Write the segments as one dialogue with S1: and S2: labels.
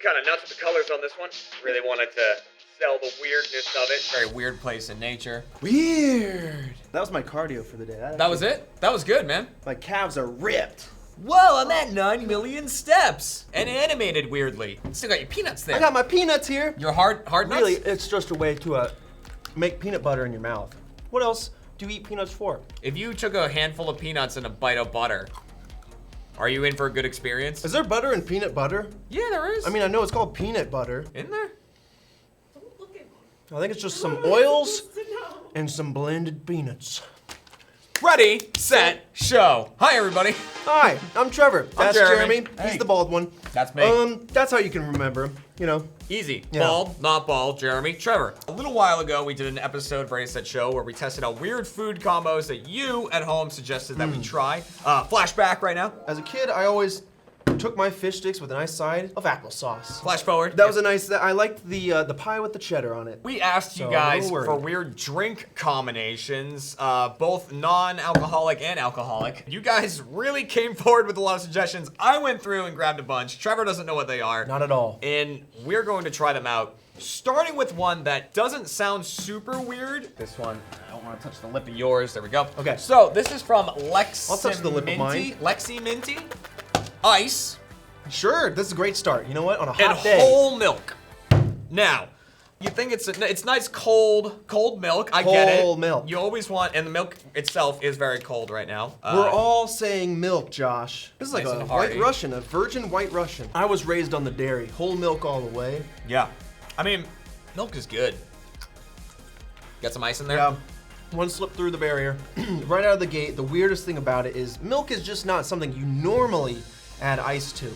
S1: kind of nuts with the colors on this one. Really wanted to sell the weirdness of it.
S2: Very weird place in nature.
S3: Weird. That was my cardio for the day.
S2: That was it? That was good, man.
S3: My calves are ripped.
S2: Whoa, I'm at 9 million steps. And animated weirdly. Still got your peanuts there.
S3: I got my peanuts here.
S2: Your hard nuts?
S3: Really, it's just a way to make peanut butter in your mouth. What else do you eat peanuts for?
S2: If you took a handful of peanuts and a bite of butter, are you in for a good experience?
S3: Is there butter in peanut butter?
S2: Yeah, there is.
S3: I mean, I know it's called peanut butter.
S2: In there?
S3: I think it's just some oils and some blended peanuts.
S2: Ready, set, show. Hi, everybody.
S3: Hi, I'm Trevor. That's
S2: Jeremy.
S3: He's
S2: Hey.
S3: the bald one.
S2: That's me.
S3: That's how you can remember him, you know.
S2: Easy.
S3: Yeah.
S2: Bald, not bald, Jeremy, Trevor. A little while ago, we did an episode of Ready, Set, Show where we tested out weird food combos that you at home suggested that we try. Flashback right now.
S3: As a kid, I always took my fish sticks with a nice side of applesauce.
S2: Flash forward.
S3: That was a nice. I liked the pie with the cheddar on it.
S2: We asked you
S3: So,
S2: guys
S3: a little
S2: for
S3: worried.
S2: weird drink combinations, both non-alcoholic and alcoholic. You guys really came forward with a lot of suggestions. I went through and grabbed a bunch. Trevor doesn't know what they are.
S3: Not at all.
S2: And we're going to try them out, starting with one that doesn't sound super weird. This one, I don't want to touch the lip of yours. There we go.
S3: Okay.
S2: So this is from Lexi
S3: I'll touch the lip of mine.
S2: Lexi Minty Ice
S3: Sure, this is a great start. You know what? On a
S2: and
S3: hot day.
S2: whole milk. Now, you think it's nice cold milk. I get it.
S3: Whole milk.
S2: You always want, and the milk itself is very cold right now.
S3: We're all saying milk, Josh. This is like
S2: Nice
S3: a
S2: and hearty.
S3: white Russian, a virgin white Russian. I was raised on the dairy, whole milk all the way.
S2: Yeah. I mean, milk is good. Got some ice in there?
S3: Yeah. One slip through the barrier. Right out of the gate, the weirdest thing about it is milk is just not something you normally add ice to.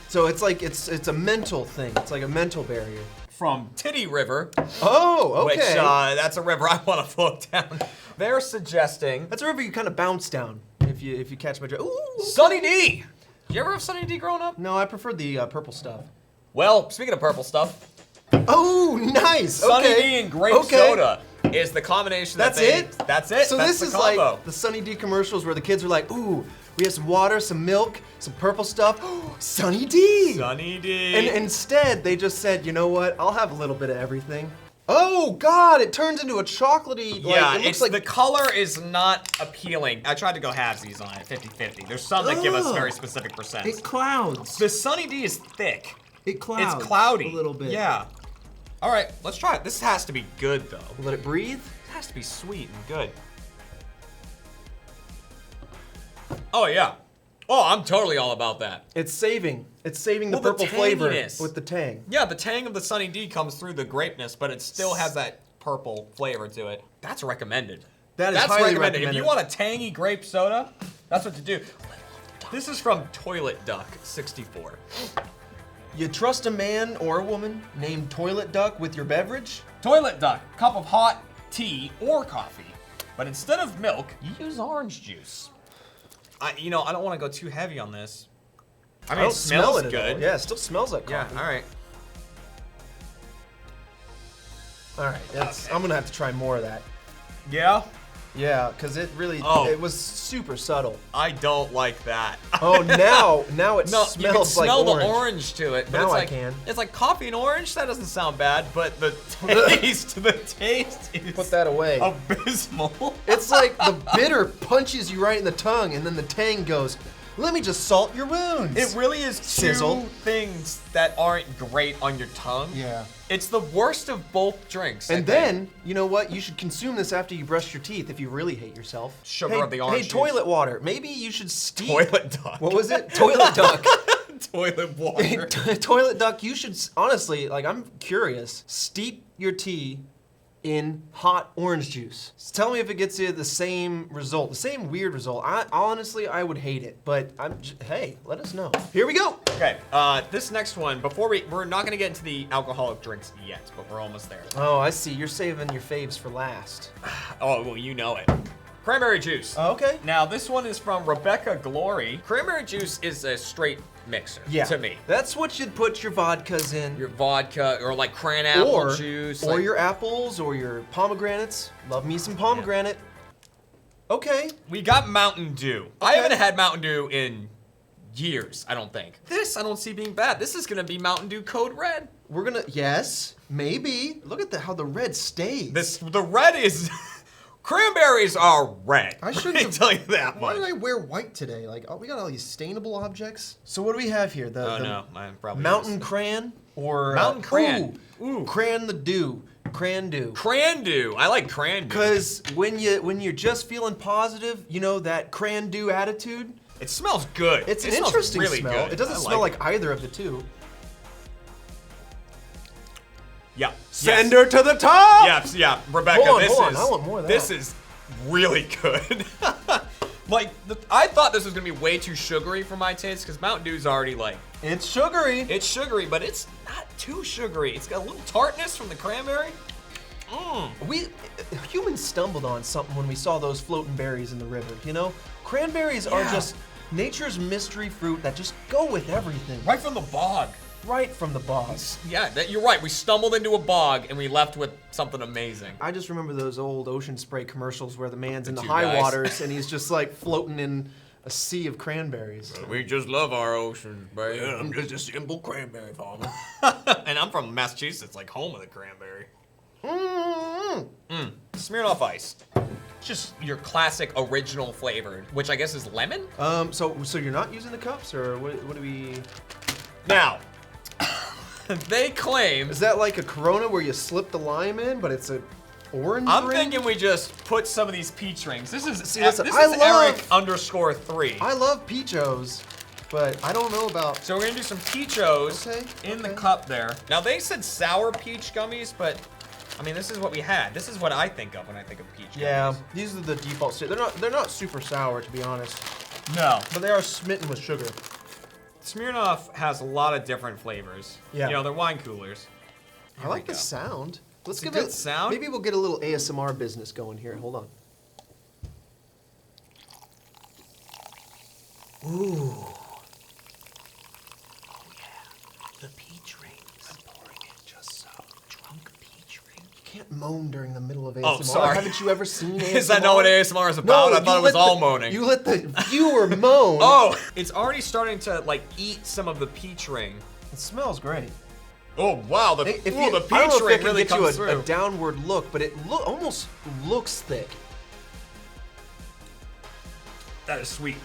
S3: So it's like, it's a mental thing. It's like a mental barrier.
S2: From Titty River,
S3: Oh, okay.
S2: which that's a river I want to float down. They're suggesting
S3: That's a river you kind of bounce down if you catch my drift. Ooh.
S2: Sunny D. Did you ever have Sunny D growing up?
S3: No, I prefer the purple stuff.
S2: Well, speaking of purple stuff,
S3: Oh, nice.
S2: Sunny
S3: okay.
S2: D and grape
S3: Okay.
S2: soda is the combination.
S3: That's
S2: it.
S3: That's it. So
S2: That's
S3: this
S2: the
S3: is
S2: combo.
S3: like the Sunny D commercials where the kids are like, ooh, we have some water, some milk, some purple stuff. Sunny D.
S2: Sunny D.
S3: And instead, they just said, you know what? I'll have a little bit of everything. Oh God! It turns into a chocolatey.
S2: Yeah,
S3: like, it looks like
S2: the color is not appealing. I tried to go halvesies on it, 50-50. There's some that give us
S3: Ugh.
S2: very specific percents.
S3: it clouds.
S2: The Sunny D is thick.
S3: It clouds.
S2: It's cloudy.
S3: a little bit.
S2: Yeah. All right, let's try it. This has to be good though.
S3: Let it breathe.
S2: It has to be sweet and good. Oh yeah. Oh, I'm totally all about that.
S3: It's saving. It's saving the
S2: Well, the
S3: purple flavor
S2: tanginess.
S3: with the tang.
S2: Yeah, the tang of the Sunny D comes through the grapeness, but it still has that purple flavor to it. That's recommended.
S3: That is
S2: That's
S3: highly
S2: recommended. If
S3: recommended.
S2: you want a tangy grape soda, that's what to do. This is from Toilet Duck 64.
S3: You trust a man or a woman named Toilet Duck with your beverage?
S2: Toilet Duck, cup of hot tea or coffee, but instead of milk, you use orange juice. I don't want to go too heavy on this. I mean,
S3: don't
S2: it smells
S3: smell it at
S2: good.
S3: all. Yeah, it still smells like
S2: Yeah,
S3: coffee.
S2: all right.
S3: All right, I'm gonna have to try more of that.
S2: Yeah,
S3: Yeah, because it really,
S2: Oh.
S3: it was super subtle.
S2: I don't like that.
S3: Oh, now it
S2: No,
S3: smells
S2: you can smell
S3: like
S2: the orange to it. But
S3: Now
S2: it's
S3: I
S2: like,
S3: can.
S2: It's like coffee and orange. That doesn't sound bad, but the taste is
S3: Put that away.
S2: abysmal.
S3: It's like the bitter punches you right in the tongue, and then the tang goes, let me just salt your wounds.
S2: It really is two
S3: Sizzle.
S2: things that aren't great on your tongue.
S3: Yeah.
S2: It's the worst of both drinks. I
S3: And
S2: think.
S3: then, you know what? You should consume this after you brush your teeth if you really hate yourself.
S2: Sugar
S3: hey,
S2: of the orange
S3: Hey,
S2: juice.
S3: toilet water. Maybe you should steep.
S2: Toilet Duck.
S3: What was it? Toilet duck.
S2: Toilet water.
S3: Toilet duck, you should, honestly, like, I'm curious. Steep your tea in hot orange juice. Tell me if it gets you the same result, the same weird result. Honestly, I would hate it, but hey, let us know. Here we go.
S2: Okay, this next one, we're not gonna get into the alcoholic drinks yet, but we're almost there.
S3: Oh, I see. You're saving your faves for last.
S2: Oh, well, you know it. Cranberry juice.
S3: Oh, okay.
S2: Now, this one is from Rebecca Glory. Cranberry juice is a straight mixer to me.
S3: That's what you'd put your vodkas in.
S2: Your vodka or like cran apple juice.
S3: Or
S2: like,
S3: your apples or your pomegranates. Love me some pomegranate. Okay.
S2: We got Mountain Dew. I haven't had Mountain Dew in years, I don't think. This I don't see being bad. This is gonna be Mountain Dew Code Red.
S3: We're gonna, yes, maybe. Look at how the red stays.
S2: The red is, cranberries are red.
S4: I shouldn't
S2: Let me
S4: have-
S2: tell you that
S4: Why
S2: much.
S4: did I wear white today? Like, oh, we got all these stainable objects.
S3: So what do we have here?
S2: Oh no, I probably
S3: Mountain
S2: is.
S3: Cran or
S2: Mountain Cran.
S3: Ooh, Cran the Dew. Cran Dew.
S2: Cran Dew. I like Cran Dew.
S3: Because when you're just feeling positive, you know, that Cran Dew attitude,
S2: It smells good.
S3: it's
S2: It
S3: an
S2: smells
S3: interesting
S2: really
S3: smell.
S2: good.
S3: It doesn't
S2: I
S3: smell
S2: like
S3: like either of the two.
S2: Yeah.
S3: Send
S2: yes.
S3: her to the top!
S2: Yeah, Rebecca,
S3: Hold on,
S2: this
S3: hold on.
S2: is
S3: I want more of that.
S2: this is really good. Like I thought this was gonna be way too sugary for my taste because Mountain Dew's already like
S3: It's sugary.
S2: it's sugary, but it's not too sugary. It's got a little tartness from the cranberry.
S3: Humans stumbled on something when we saw those floating berries in the river, you know? Cranberries are
S2: Yeah.
S3: just nature's mystery fruit that just go with everything.
S2: Right from the bog.
S3: Right from the bog.
S2: Yeah, you're right. We stumbled into a bog and we left with something amazing.
S3: I just remember those old Ocean Spray commercials where the man's in the
S2: two
S3: high
S2: guys.
S3: waters and he's just like floating in a sea of cranberries.
S2: We just love our oceans, baby.
S5: Yeah, I'm just a simple cranberry farmer.
S2: And I'm from Massachusetts, like home of the cranberry.
S3: Mm-hmm.
S2: Smirnoff Ice. Just your classic original flavored, which I guess is lemon?
S3: So you're not using the cups, or what do we?
S2: Now, they claim.
S3: Is that like a Corona where you slip the lime in, but it's a orange
S2: I'm
S3: ring?
S2: thinking we just put some of these peach rings. This is
S3: See, listen,
S2: this
S3: I
S2: is
S3: love-
S2: Eric_3.
S3: I love Peachos, but I don't know about.
S2: So we're gonna do some peachos
S3: Okay,
S2: in the
S3: okay.
S2: cup there. Now they said sour peach gummies, but I mean this is what we had. This is what I think of when I think of peach
S3: Yeah,
S2: gummies.
S3: these are the default. They're not super sour, to be honest,
S2: No.
S3: but they are smitten with sugar.
S2: Smirnoff has a lot of different flavors.
S3: Yeah.
S2: You know, they're wine coolers.
S3: I
S2: Here
S3: like
S2: we
S3: the
S2: go.
S3: sound. Let's
S2: It's a
S3: give
S2: good
S3: it
S2: sound.
S3: Maybe we'll get a little ASMR business going here. Hold on. Ooh.
S5: The peach rings. I'm pouring it just so. Drunk peach ring.
S3: You can't moan during the middle of ASMR.
S2: Oh, sorry.
S3: Haven't you ever seen ASMR?
S2: Is that not what ASMR is about? I thought it was all moaning.
S3: You let the viewer moan.
S2: Oh, it's already starting to like eat some of the peach ring.
S3: It smells great.
S2: Oh wow, the,
S3: If
S2: ooh,
S3: you,
S2: the
S3: I don't
S2: peach
S3: know if
S2: ring
S3: it can
S2: really
S3: get you
S2: comes through.
S3: a downward look, but it almost looks thick.
S2: That is sweet.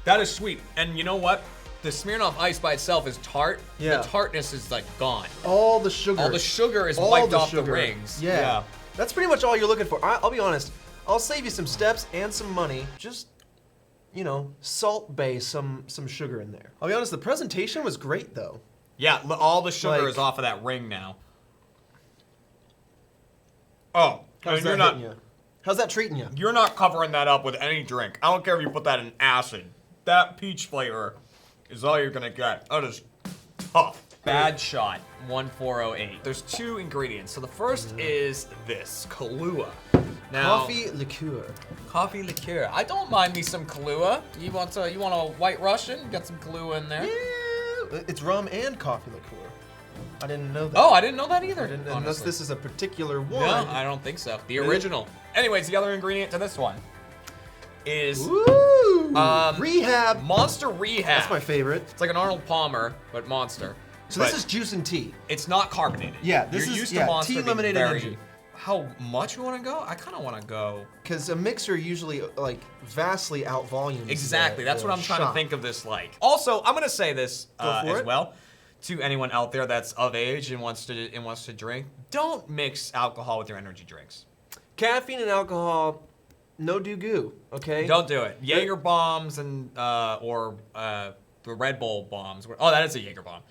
S2: That is sweet. And you know what? The Smirnoff Ice by itself is tart.
S3: Yeah.
S2: The tartness is like gone.
S3: All the sugar.
S2: All the sugar is
S3: all
S2: wiped
S3: the
S2: off
S3: sugar.
S2: the rings.
S3: Yeah. That's pretty much all you're looking for. I'll be honest. I'll save you some steps and some money. Just, you know, salt bay some sugar in there. I'll be honest, the presentation was great though.
S2: Yeah, all the sugar
S3: Like-
S2: is off of that ring now. Oh,
S3: How's
S2: and
S3: that
S2: you're not
S3: hitting you? How's that treating you?
S2: you're not covering that up with any drink. I don't care if you put that in acid. That peach flavor is all you're gonna get. That is tough. Bad shot, 1408. There's two ingredients. So the first is this, Kahlua. Now,
S3: Coffee liqueur.
S2: Coffee liqueur. I don't mind me some Kahlua. You want a White Russian? Got some Kahlua in there.
S3: Yeah, it's rum and coffee liqueur. I didn't know that.
S2: Oh, I didn't know that either.
S3: Unless
S2: honestly.
S3: this is a particular one.
S2: No, I don't think so. The original. Anyways, the other ingredient to this one is
S3: Woo!
S2: Um,
S3: Rehab.
S2: Monster Rehab.
S3: That's my favorite.
S2: It's like an Arnold Palmer, but Monster.
S3: So
S2: But
S3: this is juice and tea.
S2: it's not carbonated.
S3: Yeah, this
S2: You're
S3: is-
S2: used
S3: yeah,
S2: to Monster
S3: tea,
S2: being
S3: lemonade,
S2: very,
S3: energy.
S2: How much you want to go? I kind of want to go.
S3: Because a mixer usually like vastly out volumes.
S2: Exactly. That's
S3: the
S2: what I'm trying to
S3: shot.
S2: think of this like. Also, I'm gonna say this
S3: Go for
S2: as
S3: it.
S2: well to anyone out there that's of age and wants to drink. Don't mix alcohol with your energy drinks.
S3: Caffeine and alcohol, no do goo. Okay.
S2: Don't do it. Jaeger bombs and or the Red Bull bombs. Oh, that is a Jaeger bomb.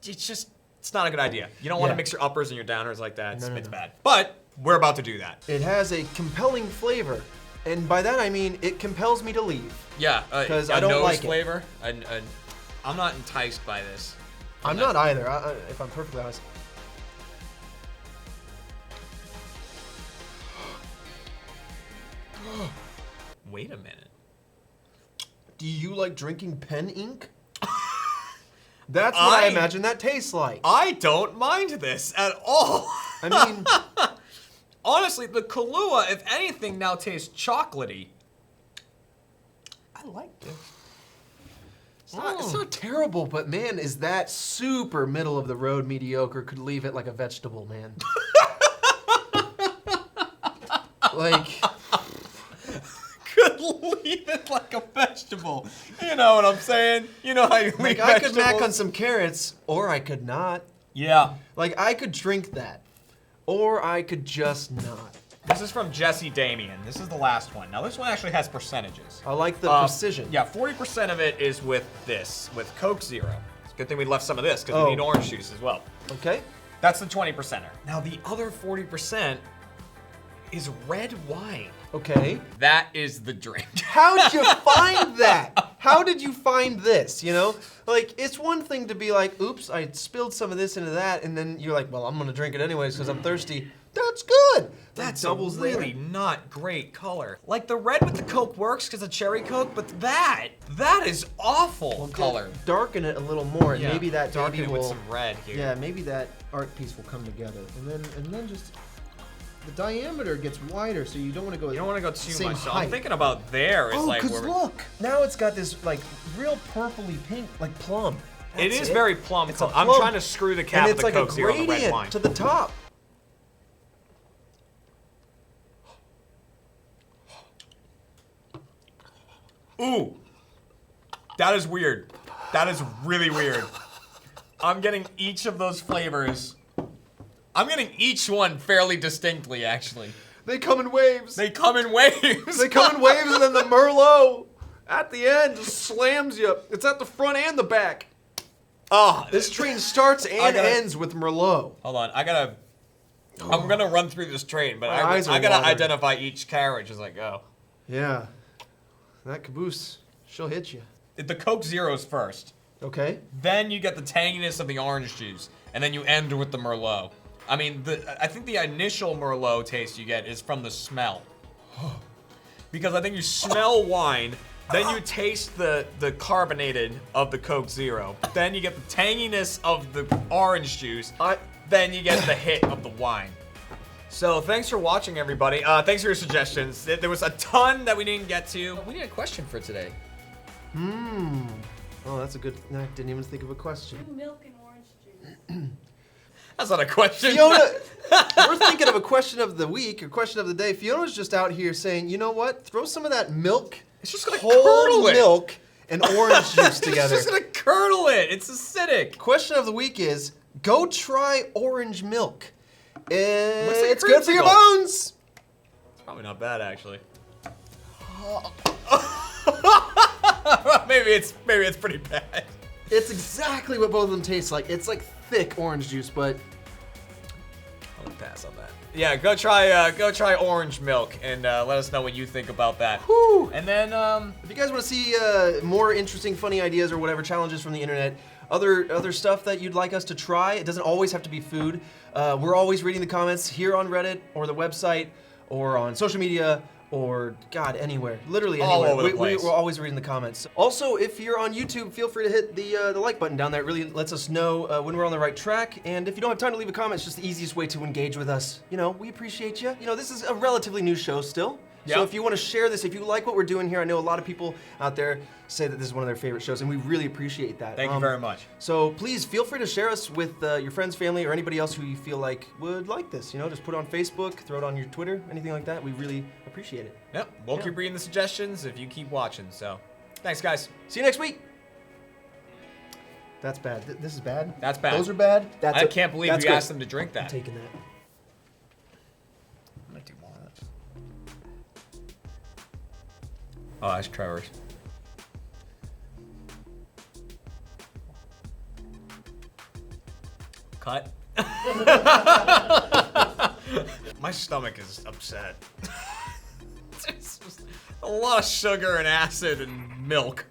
S2: It's not a good idea. You don't want
S3: Yeah.
S2: to mix your uppers and your downers like that. It's,
S3: No, no,
S2: it's
S3: no.
S2: bad. But we're about to do that.
S3: It has a compelling flavor, and by that I mean it compels me to leave.
S2: Yeah,
S3: 'Cause
S2: a
S3: I don't
S2: nose
S3: like it.
S2: flavor. I'm not enticed by this.
S3: I'm not either. If I'm perfectly honest.
S2: Wait a minute.
S3: Do you like drinking pen ink? That's what I
S2: I-
S3: imagine that tastes like.
S2: I don't mind this at all.
S3: I mean,
S2: Honestly, the Kahlua, if anything, now tastes chocolatey. I like this.
S3: It's not terrible, but man, is that super middle of the road mediocre. Could leave it like a vegetable, man. Like,
S2: Could leave it like a vegetable. You know what I'm saying? You know how you leave
S3: like I could
S2: vegetables?
S3: mac on some carrots, or I could not.
S2: Yeah.
S3: Like I could drink that, or I could just not.
S2: This is from Jesse Damien. This is the last one. Now this one actually has percentages.
S3: I like the precision.
S2: Yeah, 40% of it is with Coke Zero. It's a good thing we left some of this because we need orange juice as well.
S3: Okay.
S2: That's the 20%er. Now the other 40% is red wine.
S3: Okay.
S2: That is the drink.
S3: How did you find that? How did you find this? You know, like it's one thing to be like, oops, I spilled some of this into that, and then you're like, well, I'm gonna drink it anyways because I'm thirsty. That's good.
S2: That's
S3: doubles
S2: a really not great color. Like the red with the Coke works because of cherry Coke, but that is awful color.
S3: Darken it a little more, and
S2: Yeah,
S3: maybe that
S2: darken
S3: baby
S2: it with
S3: will.
S2: some red here.
S4: Yeah, maybe that art piece will come together, and then just the diameter gets wider, so you don't want to go.
S2: You don't want to go too
S4: same
S2: much. So
S4: height.
S2: I'm thinking about there is
S4: Oh,
S2: like
S4: cause
S2: where
S4: look, now it's got this like real purpley pink, like plum.
S2: it
S3: That's
S2: is very plum.
S3: It's a
S2: I'm
S3: plum.
S2: trying to screw the cap
S3: And
S2: of
S3: it's
S2: the
S3: like
S2: Coke
S3: a
S2: Zero on the red
S3: gradient
S2: wine.
S3: to the top.
S2: Ooh, that is weird. That is really weird. I'm getting each of those flavors. I'm getting each one fairly distinctly, actually.
S3: They come in waves.
S2: They come in waves.
S3: They come in waves, and then the Merlot at the end just slams you. It's at the front and the back.
S2: Oh,
S3: This train starts and
S2: gotta-
S3: ends with Merlot.
S2: hold on. I'm gonna run through this train, but
S3: My
S2: I
S3: eyes are
S2: gotta
S3: watering.
S2: identify each carriage as I go.
S3: Yeah. That caboose, she'll hit you.
S2: The Coke Zero's first.
S3: Okay.
S2: Then you get the tanginess of the orange juice, and then you end with the Merlot. I mean, I think the initial Merlot taste you get is from the smell. Because I think you smell wine, then you taste the carbonated of the Coke Zero. Then you get the tanginess of the orange juice. Then you get the hit of the wine. So thanks for watching, everybody. Thanks for your suggestions. There was a ton that we didn't get to. We need a question for today.
S3: Oh, that's a good. I didn't even think of a question.
S6: Milk and orange juice.
S2: That's not a question.
S3: Fiona, we're thinking of a question of the week or question of the day. Fiona's just out here saying, you know what? Throw some of that milk,
S2: It's just gonna
S3: whole
S2: curdle it.
S3: milk, and orange juice together.
S2: It's just gonna curdle it. It's acidic.
S3: Question of the week is: go try orange milk. It's
S2: a
S3: good for your
S2: creamsicle.
S3: bones.
S2: It's probably not bad, actually. maybe it's pretty bad.
S3: It's exactly what both of them taste like. It's like thick orange juice, but
S2: I'm gonna pass on that. Yeah, go try orange milk and let us know what you think about that.
S3: whew.
S2: And then
S3: If you guys want to see more interesting, funny ideas or whatever challenges from the internet, other stuff that you'd like us to try, it doesn't always have to be food. We're always reading the comments here on Reddit or the website or on social media or God, anywhere, literally
S2: All
S3: anywhere.
S2: over the place.
S3: We're always reading the comments. Also, if you're on YouTube, feel free to hit the like button down there. It really lets us know when we're on the right track. And if you don't have time to leave a comment, it's just the easiest way to engage with us. You know, we appreciate you. You know, this is a relatively new show still. So
S2: Yep.
S3: if you want to share this, if you like what we're doing here, I know a lot of people out there say that this is one of their favorite shows, and we really appreciate that.
S2: thank you very much.
S3: So please feel free to share us with your friends, family, or anybody else who you feel like would like this. You know, just put it on Facebook, throw it on your Twitter, anything like that. We really appreciate it.
S2: Yep, we'll keep reading the suggestions if you keep watching. So, thanks, guys.
S3: See you next week. That's bad.
S4: This is bad.
S2: That's bad.
S4: Those are bad.
S3: That's
S2: I can't believe
S3: that's
S2: you
S3: good.
S2: asked them to drink
S3: I'm
S2: that.
S3: taking that.
S2: I'm gonna do more of that. Oh, that's Trevor's. Cut. My stomach is upset. It's just a lot of sugar and acid and milk.